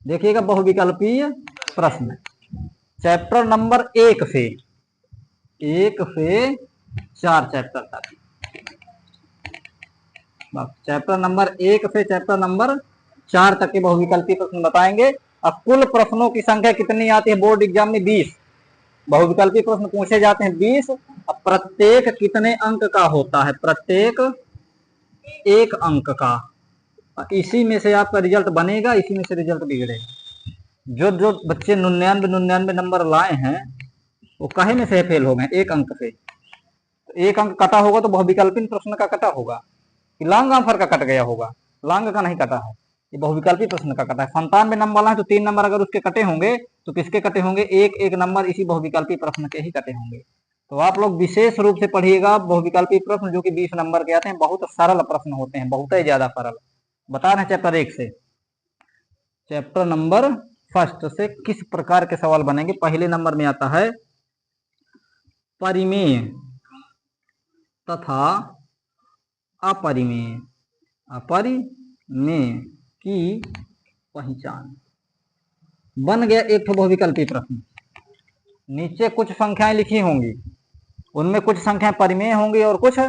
देखिएगा बहुविकल्पीय प्रश्न chapter number 1 से 4 चैप्टर तक, चैप्टर नंबर 1 से चैप्टर नंबर 4 तक के बहुविकल्पीय प्रश्न बताएंगे। अब कुल प्रश्नों की संख्या कितनी आती है बोर्ड एग्जाम में? 20 बहुविकल्पीय प्रश्न पूछे जाते हैं 20। अब प्रत्येक कितने अंक का होता है? प्रत्येक 1 अंक का। इसी में से आपका रिजल्ट बनेगा, इसी में से रिजल्ट बिगड़ेगा। जो जो बच्चे 99 नंबर लाए हैं वो काहे में से फेल हो गए? 1 अंक से। तो 1 अंक कटा होगा तो बहुविकल्पीय प्रश्न का कटा होगा कि लॉन्ग आंसर का कट गया होगा? लॉन्ग का नहीं कटा है, ये बहुविकल्पीय प्रश्न का कटा है। 97 नंबर लाए तो 3 नंबर अगर उसके कटे होंगे तो किसके कटे होंगे? एक नंबर इसी बहुविकल्पीय प्रश्न के ही कटे होंगे। तो आप लोग विशेष रूप से पढ़िएगा बहुविकल्पीय प्रश्न जो कि 20 नंबर के आते हैं। बहुत सरल प्रश्न होते हैं, बहुत ही ज्यादा सरल। बता रहे हैं चैप्टर 1 से। चैप्टर नंबर 1 से किस प्रकार के सवाल बनेंगे? पहले नंबर में आता है परिमेय तथा अपरिमेय। अपरिमेय की पहचान। बन गया एक बहुविकल्पीय प्रश्न। नीचे कुछ संख्याएं लिखी होंगी, उनमें कुछ संख्याएं परिमेय होंगी और कुछ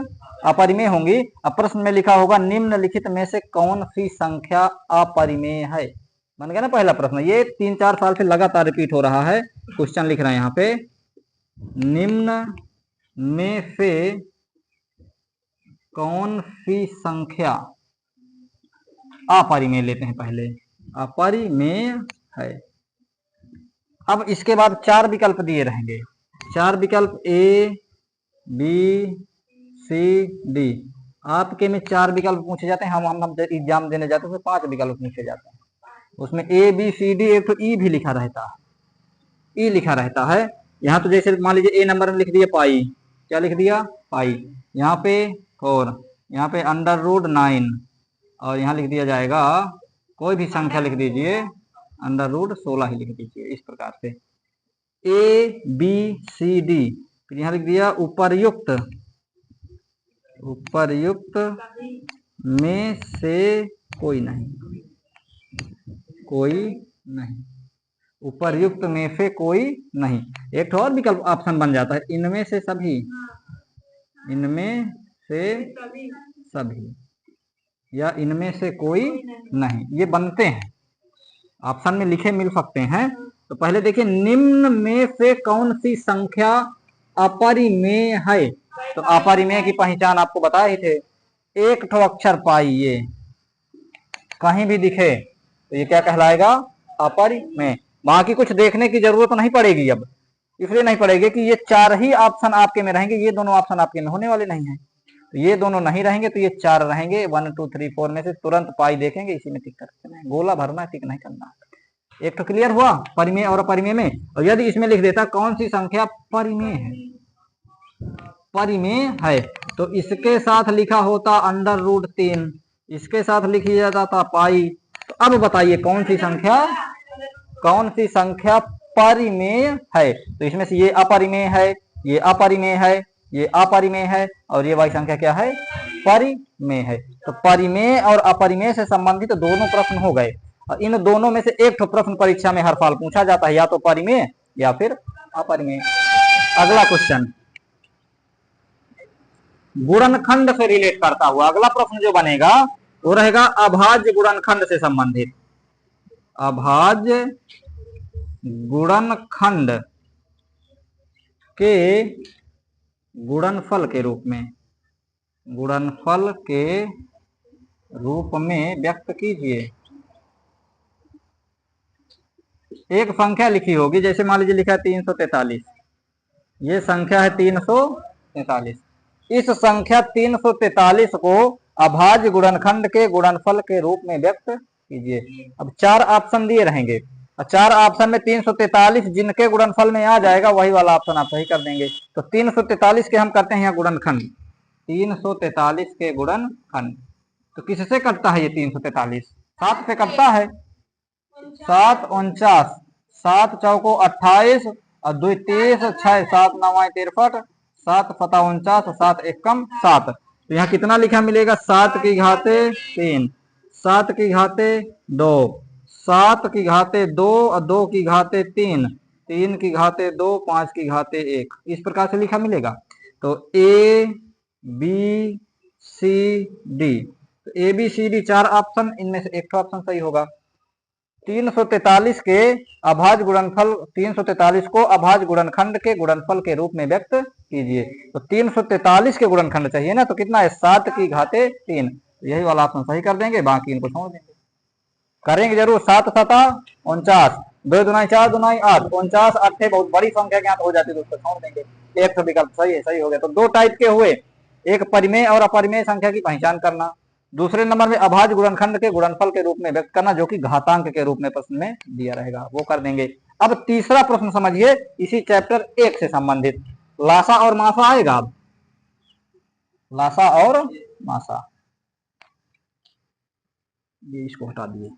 अपरिमेय होंगी। अब प्रश्न में लिखा होगा निम्नलिखित में से कौन सी संख्या अपरिमेय है? बन गया ना पहला प्रश्न। ये 3-4 साल से लगातार रिपीट हो रहा है। क्वेश्चन लिख रहे हैं यहाँ पे, निम्न में से कौन सी संख्या अपरिमेय लेते हैं पहले, अपरिमेय है। अब इसके बाद 4 विकल्प दिए रहेंगे। 4 विकल्प A, B, C, D। आपके में 4 विकल्प पूछे जाते हैं। हम एग्जाम देने जाते हैं तो 5 विकल्प पूछे जाते हैं। उसमें A, B, C, D, एक तो E भी लिखा रहता है। E लिखा रहता है। यहाँ तो जैसे मान लीजिए A नंबर में लिख दिया पाई। क्या लिख दिया? पाई। यहाँ पे 4, यहाँ पे √9 और यहाँ लिख दिया जाएगा कोई भी संख्या लिख दीजिए, √16 ही लिख दीजिए। इस प्रकार से A, B, C, D। फिर यहाँ लिख दिया उपर्युक्त में से कोई नहीं, कोई नहीं, उपर्युक्त में से कोई नहीं। एक और विकल्प ऑप्शन बन जाता है इनमें से सभी, इनमें से सभी या इनमें से कोई नहीं। ये बनते हैं, ऑप्शन में लिखे मिल सकते हैं। तो पहले देखिए निम्न में से कौन सी संख्या अपरिमेय है? तो अपरिमेय की पहचान आपको बताए ही थे। एक ठो अक्षर पाई ये कहीं भी दिखे तो ये क्या कहलाएगा? अपरिमेय। वहां की कुछ देखने की जरूरत नहीं पड़ेगी। अब इसलिए नहीं पड़ेगी कि ये 4 ही ऑप्शन आपके में रहेंगे, ये दोनों ऑप्शन आपके में होने वाले नहीं है। तो ये दोनों नहीं रहेंगे तो ये 4 रहेंगे। 1 2 3 4 में से तुरंत पाई देखेंगे, इसी में टिक करके गोला भरना, टिक नहीं करना। एक तो क्लियर हुआ परिमेय और अपरिमेय में। और यदि इसमें लिख देता कौन सी संख्या परिमेय है, परिमेय है, तो इसके साथ लिखा होता √3, इसके साथ लिखी जाता था पाई। तो अब बताइए कौन सी संख्या परिमेय है? तो इसमें से ये अपरिमेय है, ये अपरिमेय है, ये अपरिमेय है और ये वाली संख्या क्या है? परिमेय है। तो परिमेय और अपरिमेय से संबंधित दोनों प्रश्न हो गए। और इन दोनों में से एक प्रश्न परीक्षा में हर साल पूछा जाता है, या तो परिमेय या फिर अपरिमेय। अगला क्वेश्चन गुणनखंड से रिलेट करता हुआ अगला प्रश्न जो बनेगा वो रहेगा अभाज्य गुणनखंड से संबंधित। अभाज्य गुणनखंड के गुणनफल के रूप में, गुणनफल के रूप में व्यक्त कीजिए। एक संख्या लिखी होगी, जैसे मान लीजिए लिखा है 343। ये संख्या है 343। इस संख्या 343 को अभाज्य गुणनखंड के गुणनफल के रूप में व्यक्त कीजिए। अब 4 ऑप्शन दिए रहेंगे और 4 ऑप्शन में 343 जिनके गुणनफल में आ जाएगा वही वाला ऑप्शन आप सही कर देंगे। तो 343 के हम करते हैं यहाँ गुणनखंड। 343 के गुणनखंड तो किससे कटता है? ये 343 7 से कटता है। 7 49, 7 चौको 28 और 2 30, 6 7 9 63, 7 7 49, 7 एकम 7। तो यहाँ कितना लिखा मिलेगा? 7 की घाते 3, 7 की घाते 2, 7 की घाते 2 और 2 की घाते 3, 3 की घाते 2, 5 की घाते 1, इस प्रकार से लिखा मिलेगा। तो ए बी सी डी, तो A B C D 4 option, इनमें से एक ऑप्शन सही होगा। 343 के अभाज्य गुणनफल, 343 को अभाज्य गुणनखंड के गुणनफल के रूप में व्यक्त कीजिए। तो 343 के गुणनखंड चाहिए ना, तो कितना है 7 की घाते 3, यही वाला ऑप्शन सही कर देंगे, बाकी इनको छोड़ देंगे। करेंगे जरूर। 7 7 49, 2 दुनाई 4 दुनाई 8, 49 8 बहुत बड़ी संख्या ज्ञात हो जाती है, तो उसको छोड़ देंगे। एक तो विकल्प सही है, सही हो गया। तो दो टाइप के हुए, एक परिमेय और अपरिमेय संख्या की पहचान करना, दूसरे नंबर में अभाज्य गुणनखंड के गुणनफल के रूप में व्यक्त करना, जो कि घातांक के रूप में प्रश्न में दिया रहेगा, वो कर देंगे। अब तीसरा प्रश्न समझिए, इसी चैप्टर 1 से संबंधित, लासा और मासा आएगा। अब लासा और मासा, ये इसको हटा दिए।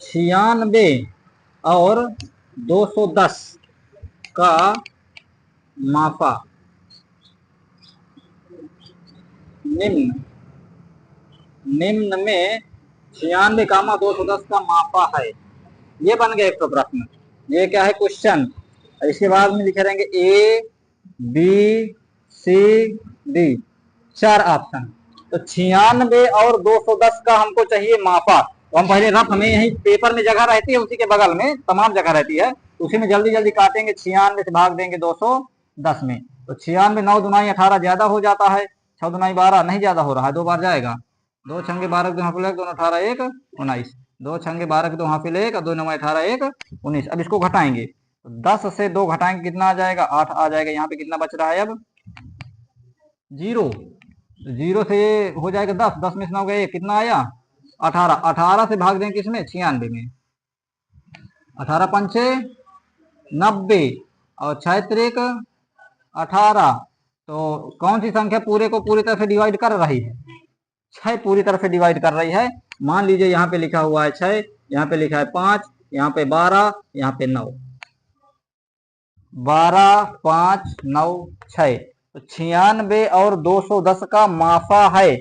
छियानवे और 210 का मापा निम्न में 96 कामा 210 का मापा है। ये बन गया एक तो प्रश्न। ये क्या है क्वेश्चन, इसके बाद में लिखे रहेंगे A B C D, 4 option. तो 96 और 210 का हमको चाहिए मापा। तो हम पहले रफ, हमें यही पेपर में जगह रहती है, उसी के बगल में तमाम जगह रहती है, उसी में जल्दी जल्दी काटेंगे। 96 से भाग देंगे 210 में, तो 96 9 दुनाई 18 ज्यादा हो जाता है, 6 दुनाई 12 नहीं ज्यादा हो रहा है, 2 बार जाएगा। 2 छंगे 12 2 हाफिल 1 2 18 1 19, 2 छंगे 12 2 हाफिल 1 2 9 18 1 19। अब इसको घटाएंगे, 10 से 2 घटाएंगे कितना आ जाएगा, 8 आ जाएगा। यहाँ पे कितना बच रहा है अब, 0, 0 से ये हो जाएगा 10, 10 में से 9 गए, कितना आया 18, 18 से भाग दें किसमें 96 में, 18 पंचे 90 और 6 त्रिक 18। तो कौन सी संख्या पूरे को पूरी तरह से डिवाइड कर रही है, 6 पूरी तरह से डिवाइड कर रही है। मान लीजिए यहाँ पे लिखा हुआ है 6, यहाँ पे लिखा है 5, यहाँ पे 12, यहाँ पे 9, 12 5 9 6, तो 96 और 210 का माफा है,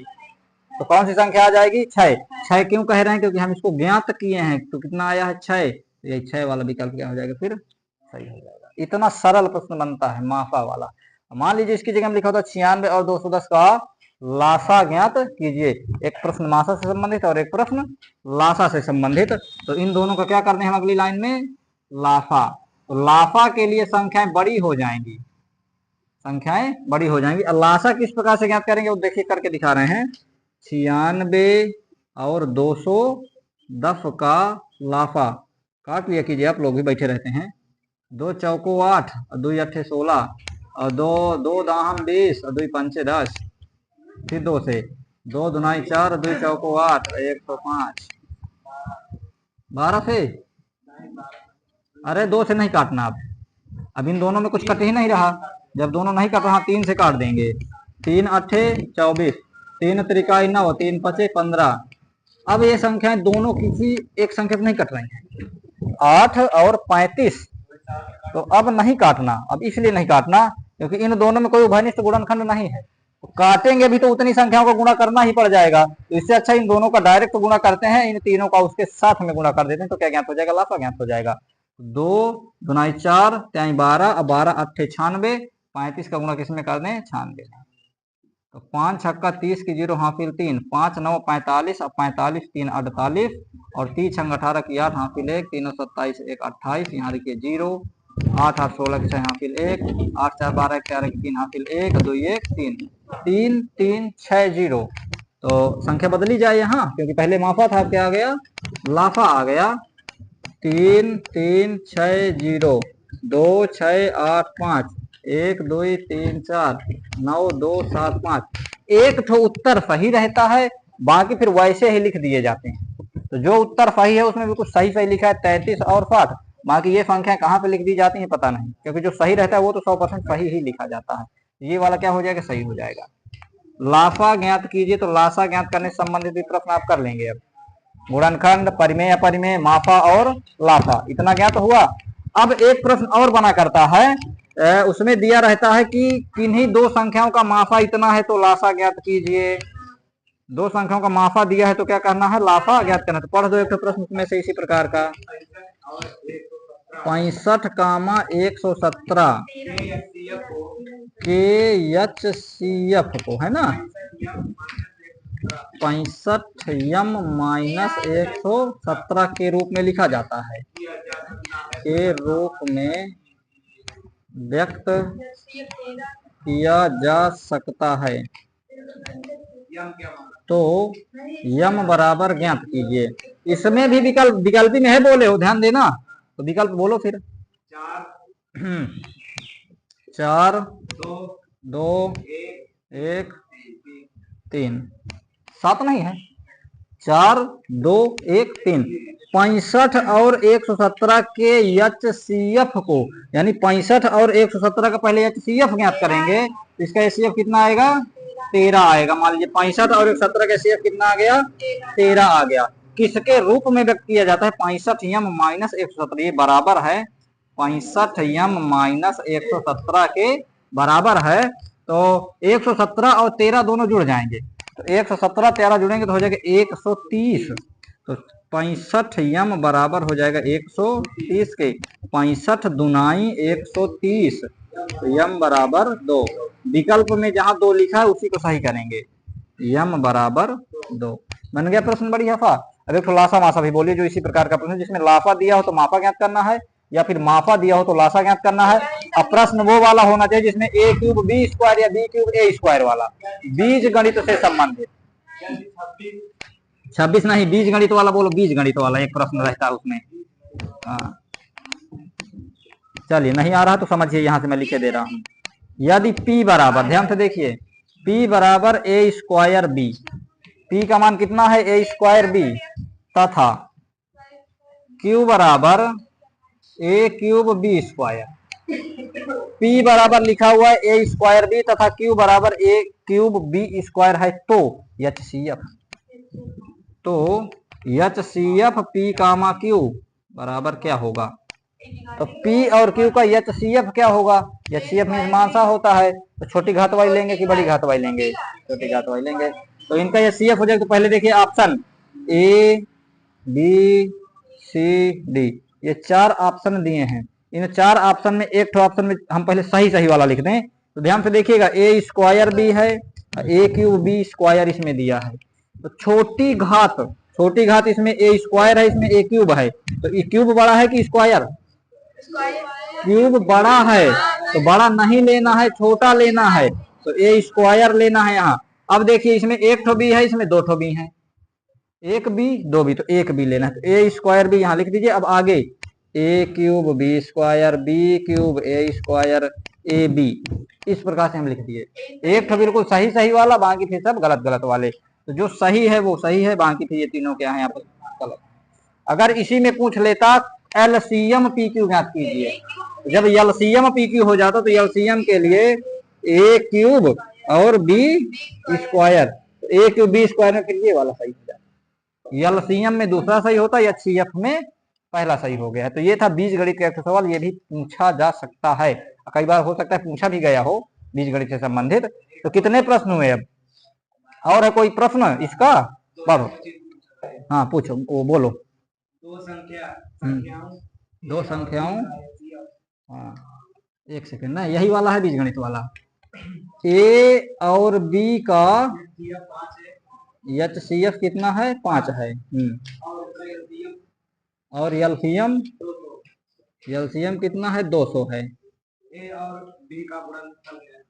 तो कौन सी संख्या आ जाएगी 6। 6 क्यों कह रहे हैं, क्योंकि हम इसको ज्ञात किए हैं, तो कितना आया है 6, तो ये 6 वाला विकल्प क्या हो जाएगा, फिर सही हो जाएगा। इतना सरल प्रश्न बनता है माफा वाला। मान लीजिए इसकी जगह में लिखा होता 96 और 210 का लासा ज्ञात कीजिए। एक प्रश्न मासा से संबंधित और एक प्रश्न लासा से संबंधित, तो इन दोनों का क्या करने हैं हम अगली लाइन में, लाफा। तो लाफा के लिए संख्याएं बड़ी हो जाएंगी, संख्याएं बड़ी हो जाएंगी। और लासा किस प्रकार से ज्ञात करेंगे वो देखिए करके दिखा रहे हैं। 96 और 210 का लाफा, काट लिया कीजिए, आप लोग भी बैठे रहते हैं। 2 चौको 8 और 2 अट्ठे 16 और 2 दाहम 20 और 2 पंचे 10, फिर 2 से 2 दुनाई 4 और 2 चौको 8 और 1 तो 5, 12 से, अरे 2 से नहीं काटना। अब इन दोनों में कुछ कट ही नहीं रहा, जब दोनों नहीं कट रहा 3 से काट देंगे। 3 अट्ठे 24, 3 त्रिकाई 9, 3 पचे 15। अब ये संख्याएं दोनों किसी एक संख्या पर नहीं कट रही हैं, 8 और 35, तो अब नहीं काटना। अब इसलिए नहीं काटना क्योंकि इन दोनों में कोई उभयनिष्ठ गुणनखंड नहीं है, तो काटेंगे भी तो उतनी संख्याओं का गुणा करना ही पड़ जाएगा। तो इससे अच्छा इन दोनों का डायरेक्ट गुणा करते हैं, इन तीनों का उसके साथ में गुणा कर देते हैं, तो क्या ज्ञात हो जाएगा, लाफा ज्ञात हो जाएगा। 2 दुनाई 4 त्याई 12 और 12 अट्ठे 96, 35 का गुणा किसमें कर दें 96। तो 5 छक्का 30 की 0 हाफिल 3, 5 9 45 और 45 3 48 और 3 छंग 18 की 8 हाफिल 1, 3 27 1 28, यहाँ देखिए 0, 8 8 16 की 6 हाफिल 1, 8 4 12 11 की 3 हाफिल 1 2 1 3 3 3 6 0। तो संख्या बदली जाए यहाँ, क्योंकि पहले माफा था, क्या आ गया लाफा आ गया। 3 3 6 0 2 6 8 5 1 2 3 4 9 2 7 5। एक तो उत्तर सही रहता है, बाकी फिर वैसे ही लिख दिए जाते हैं। तो जो उत्तर सही है उसमें भी कुछ सही सही लिखा है 33 और 60, बाकी ये संख्या कहाँ पे लिख दी जाती है पता नहीं, क्योंकि जो सही रहता है वो तो 100% सही ही लिखा जाता है। ये वाला क्या हो जाएगा, सही हो जाएगा। लाफा ज्ञात कीजिए, तो लासा ज्ञात करने से संबंधित प्रश्न आप कर लेंगे। अब गुणनखंड, परिमेय, अपरिमेय, माफा और लाफा, इतना ज्ञात हुआ। अब एक प्रश्न और बना करता है, उसमें दिया रहता है कि किन्हीं दो संख्याओं का माफा इतना है तो लासा ज्ञात कीजिए। दो संख्याओं का माफा दिया है तो क्या करना है, लाफा ज्ञात करना। तो पढ़ दो एक प्रश्न उसमें से इसी प्रकार का। 65, 117 के HCF को, है ना, 65m-117 के रूप में लिखा जाता है, के रूप में व्यक्त किया जा सकता है। तो यम बराबर ज्ञात कीजिए। इसमें भी विकल्पी में है, बोले हो, ध्यान देना। तो विकल्प बोलो फिर। 4 2 1 3, 7 नहीं है, 4 2 1 3। 65 और 117 के HCF को, यानी 65 और 117 का पहले HCF ज्ञात करेंगे, तो इसका HCF कितना आएगा, 13 आएगा। मान लीजिए 65 और 117 का HCF कितना आ गया, 13 आ गया। किसके रूप में व्यक्त किया जाता है, 65m-117, ये बराबर है 65m-117 के बराबर है। तो 117 और 13 दोनों जुड़ जाएंगे, तो 117 13 जुड़ेंगे तो हो जाएगा 130। तो 65m बराबर हो जाएगा 130 के, 65 दूनाई 130, तो यम बराबर 2। विकल्प में जहां 2 लिखा है उसी को सही करेंगे, यम बराबर 2। बन गया प्रश्न बढ़िया फा। अब एक लासा मासा भी बोलिए, जो इसी प्रकार का प्रश्न जिसमें लाफा दिया हो तो माफा ज्ञात करना है, या फिर माफा दिया हो तो लासा ज्ञात करना है। अब प्रश्न वो वाला होना चाहिए जिसमें a क्यूब b स्क्वायर या b क्यूब a स्क्वायर वाला, बीज गणित से संबंधित। 26 नहीं, बीज गणित वाला बोलो, बीज गणित वाला एक प्रश्न रहता है उसमें। हाँ चलिए, नहीं आ रहा तो समझिए, यहां से मैं लिखे दे रहा हूं। यदि p बराबर, ध्यान से देखिए, p बराबर a स्क्वायर b, p का मान कितना है, a स्क्वायर b, तथा q बराबर a cube b square. p बराबर लिखा हुआ है a स्क्वायर b तथा q बराबर a क्यूब b स्क्वायर है, तो HCF, तो HCF p कामा q बराबर क्या होगा। तो p और q का HCF क्या होगा, HCF में मानसा होता है, तो छोटी घात वाली लेंगे कि बड़ी घात वाली लेंगे, छोटी घात वाली लेंगे। तो इनका HCF हो जाएगा। तो पहले देखिए option A B C D, ये 4 ऑप्शन दिए हैं। इन 4 ऑप्शन में एक ऑप्शन में हम पहले सही सही वाला लिख दें। तो ध्यान से देखिएगा, a स्क्वायर b है, a क्यूब b स्क्वायर इसमें दिया है। तो छोटी घात इसमें a स्क्वायर है, इसमें a क्यूब है, तो ये क्यूब बड़ा है कि स्क्वायर, क्यूब बड़ा है, तो बड़ा नहीं लेना है, छोटा लेना है, तो a स्क्वायर लेना है यहाँ। अब देखिए इसमें एक ठो b है, इसमें दो ठो b है, एक बी दो बी, तो एक बी लेना है, तो ए स्क्वायर बी यहाँ लिख दीजिए। अब आगे A cube B square, B cube A square, A B, इस प्रकार से हम लिख दिए। एक तो बिल्कुल सही सही वाला, बाकी फिर सब गलत गलत वाले। तो जो सही है वो सही है, बाकी फिर ये तीनों क्या है यहाँ पर गलत। अगर इसी में पूछ लेता एलसीएम पी क्यू ज्ञात कीजिए, जब एलसीएम पी क्यू हो जाता तो एलसीएम के लिए ए क्यूब और बी स्क्वायर, तो ए क्यूब बी स्क्वायर में फिर ये वाला सही हो जाता, एलसीएम में दूसरा सही होता है, एचसीएफ में पहला सही हो गया है। तो ये था बीज गणित का एक सवाल, ये भी पूछा जा सकता है, कई बार हो सकता है पूछा भी गया हो बीज गणित से संबंधित। तो कितने प्रश्न हुए अब, और है कोई प्रश्न इसका, पढ़ो। हाँ पूछो, वो बोलो। दो संख्याओं, हाँ एक सेकंड ना, यही वाला है बीज गणित वाला। ए और बी का HCF कितना है, 5 है। और एलसीएम कितना है, 200 है। ए और बी का गुणनफल है,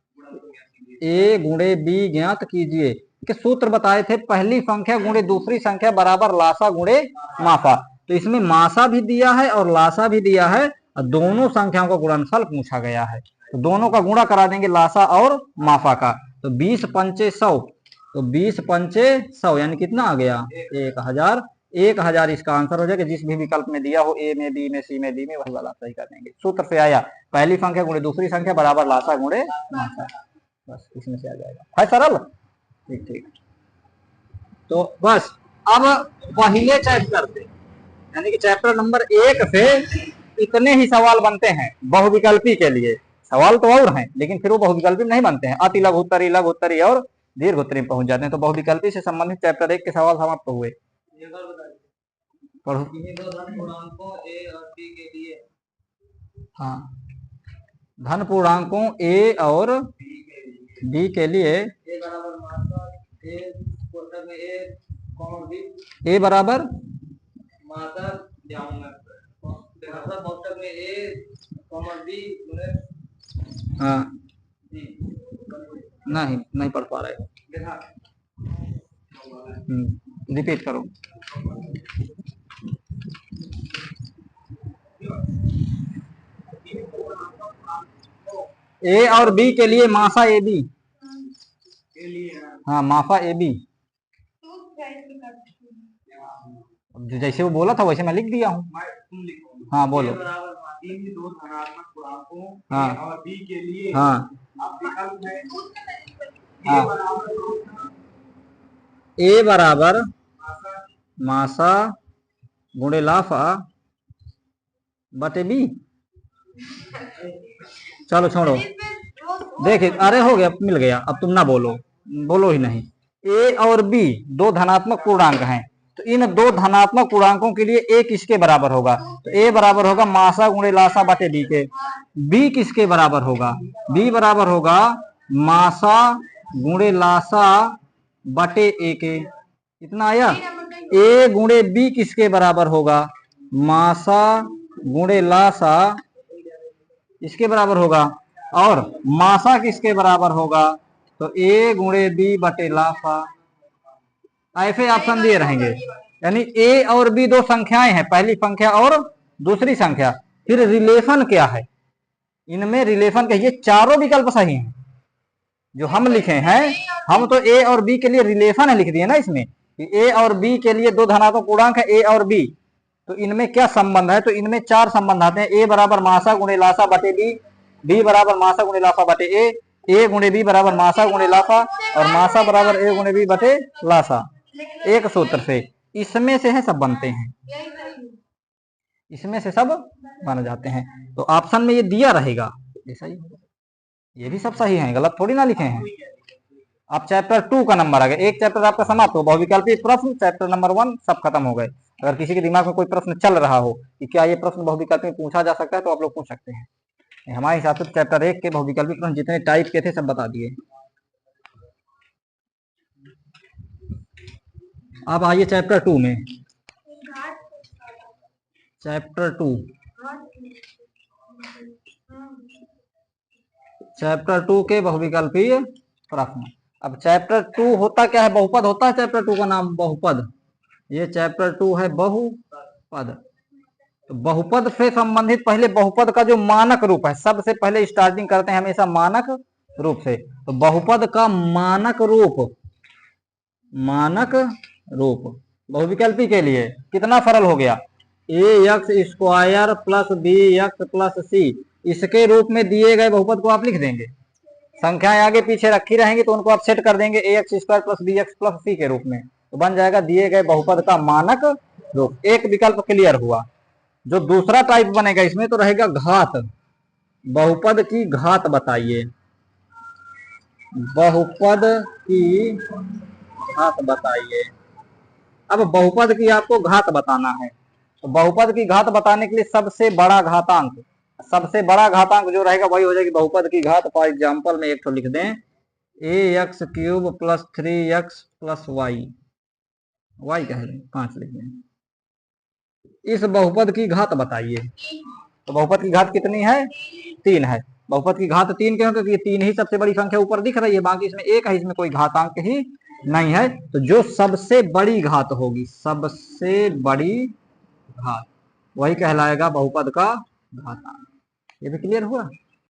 ए गुणे बी ज्ञात कीजिए के सूत्र बताए थे, पहली संख्या गुणे दूसरी संख्या बराबर लासा गुणे माफा। तो इसमें मासा भी दिया है और लासा भी दिया है, और दोनों संख्याओं का गुणनफल पूछा गया है, तो दोनों का गुणा करा देंगे लासा और माफा का। तो 20 पंचे 100, तो 20 पंचे 100 यानी कितना आ गया, 1000। 1000 इसका आंसर हो जाएगा, जिस भी विकल्प में दिया हो, ए में, बी में, सी में, डी में, वही वाला सही कर देंगे। सूत्र से आया, पहली संख्या गुणे दूसरी संख्या बराबर लासा गुणे मासा, बस इसमें से आ जाएगा, है सरल। ठीक ठीक, तो बस अब पहले चैप्टर से, यानी कि चैप्टर नंबर 1 से इतने ही सवाल बनते हैं बहुविकल्पी के लिए। सवाल तो और हैं, लेकिन फिर वो बहुविकल्पी नहीं बनते हैं, अति लघु उत्तरी, लघु उत्तरी और दीर्घ उत्तरी में पहुंच जाते हैं। तो बहुविकल्पी से संबंधित चैप्टर 1 के सवाल समाप्त हुए। पढ़ो। हाँ, धन पूर्णांकों ए और बी के लिए ए बराबर हाँ नहीं पढ़ पा रहे, रिपीट करो। ए और बी के लिए मासा ए बी, हाँ माफा ए बी, जैसे वो बोला था वैसे मैं लिख दिया हूँ। हाँ बोलो। हाँ और बी के लिए हाँ ए बराबर मासा गुणे लाफा बटे बी। चलो छोड़ो, देखिए अरे हो गया, मिल गया, अब तुम ना बोलो ही नहीं। ए और बी दो धनात्मक पूर्णांक हैं, तो इन दो धनात्मक पूर्णांकों के लिए ए किसके बराबर होगा? तो ए बराबर होगा मासा गुणे लासा बटे बी के। बी किसके बराबर होगा? बी बराबर होगा मासा गुणे लासा बटे ए के। इतना आया। ए गुणे बी किसके बराबर होगा? मासा गुणे लासा इसके बराबर होगा, और मासा किसके बराबर होगा? तो ए गुणे बी बटे लाफा। ऐसे ऑप्शन दिए रहेंगे, यानी ए और बी दो संख्याएं हैं, पहली संख्या और दूसरी संख्या। फिर रिलेशन क्या है इनमें? रिलेशन क्या? ये चारों विकल्प सही हैं जो हम लिखे हैं। हम तो ए और बी के लिए रिलेशन है लिख दिए ना इसमें, ए और बी के लिए दो धनात्मक पूर्णांक है ए और बी, तो इनमें क्या संबंध है? तो इनमें चार संबंध आते हैं। ए बराबर मासा गुणे लासा बटे बी, बी बराबर मासा गुणे लासा बटे ए गुणे बी बराबर मासा गुणे लासा, और मासा बराबर ए गुणे बी बटे लासा। एक सूत्र से इसमें से है सब बनते हैं, इसमें से सब बन जाते हैं। तो ऑप्शन में ये दिया रहेगा, ऐसा ही होगा। ये भी सब सही है, गलत थोड़ी ना लिखे हैं। अब चैप्टर 2 का नंबर आ गया, एक चैप्टर आपका समाप्त हो, बहुविकल्पी प्रश्न चैप्टर नंबर 1 सब खत्म हो गए। अगर किसी के दिमाग में कोई प्रश्न चल रहा हो कि क्या ये प्रश्न बहुविकल्पी में पूछा जा सकता है, तो आप लोग पूछ सकते हैं। हमारे हिसाब से चैप्टर 1 के बहुविकल्पी प्रश्न जितने टाइप के थे सब बता दिए। अब आइए चैप्टर 2 में। चैप्टर 2 के बहुविकल्पीय प्रश्न। अब चैप्टर 2 होता क्या है? बहुपद होता है चैप्टर 2 का नाम, बहुपद। ये चैप्टर 2 है बहुपद। तो बहुपद से संबंधित पहले बहुपद का जो मानक रूप है, सबसे पहले स्टार्टिंग करते हैं हमेशा मानक रूप से। तो बहुपद का मानक बहुविकल्पी के लिए कितना सरल हो गया? A X square plus B X plus C, इसके रूप में दिए गए बहुपद को आप लिख देंगे। संख्याएं आगे पीछे रखी रहेंगी तो उनको आप सेट कर देंगे A X square plus B X plus C के रूप में, तो बन जाएगा दिए गए बहुपद का मानक रूप। एक विकल्प क्लियर हुआ। जो दूसरा टाइप बनेगा इसमें तो रहेगा घात। बहुपद की घात बताइए, बहुपद की घात बताइए। अब बहुपद की आपको घात बताना है, तो बहुपद की घात बताने के लिए सबसे बड़ा घातांक जो रहेगा वही हो जाएगी बहुपद की घात। फॉर एग्जाम्पल में एक तो लिख दें A X cube plus 3x plus Y क्या है 5 लिख दें। इस बहुपद की घात बताइए। तो बहुपद की घात कितनी है? 3 है। बहुपद की घात 3 क्यों? क्योंकि ये 3 ही सबसे बड़ी संख्या ऊपर दिख रही है, बाकी इसमें एक है, इसमें कोई घातांक ही नहीं है। तो जो सबसे बड़ी घात होगी, सबसे बड़ी घात, वही कहलाएगा बहुपद का घातांक। ये भी क्लियर हुआ?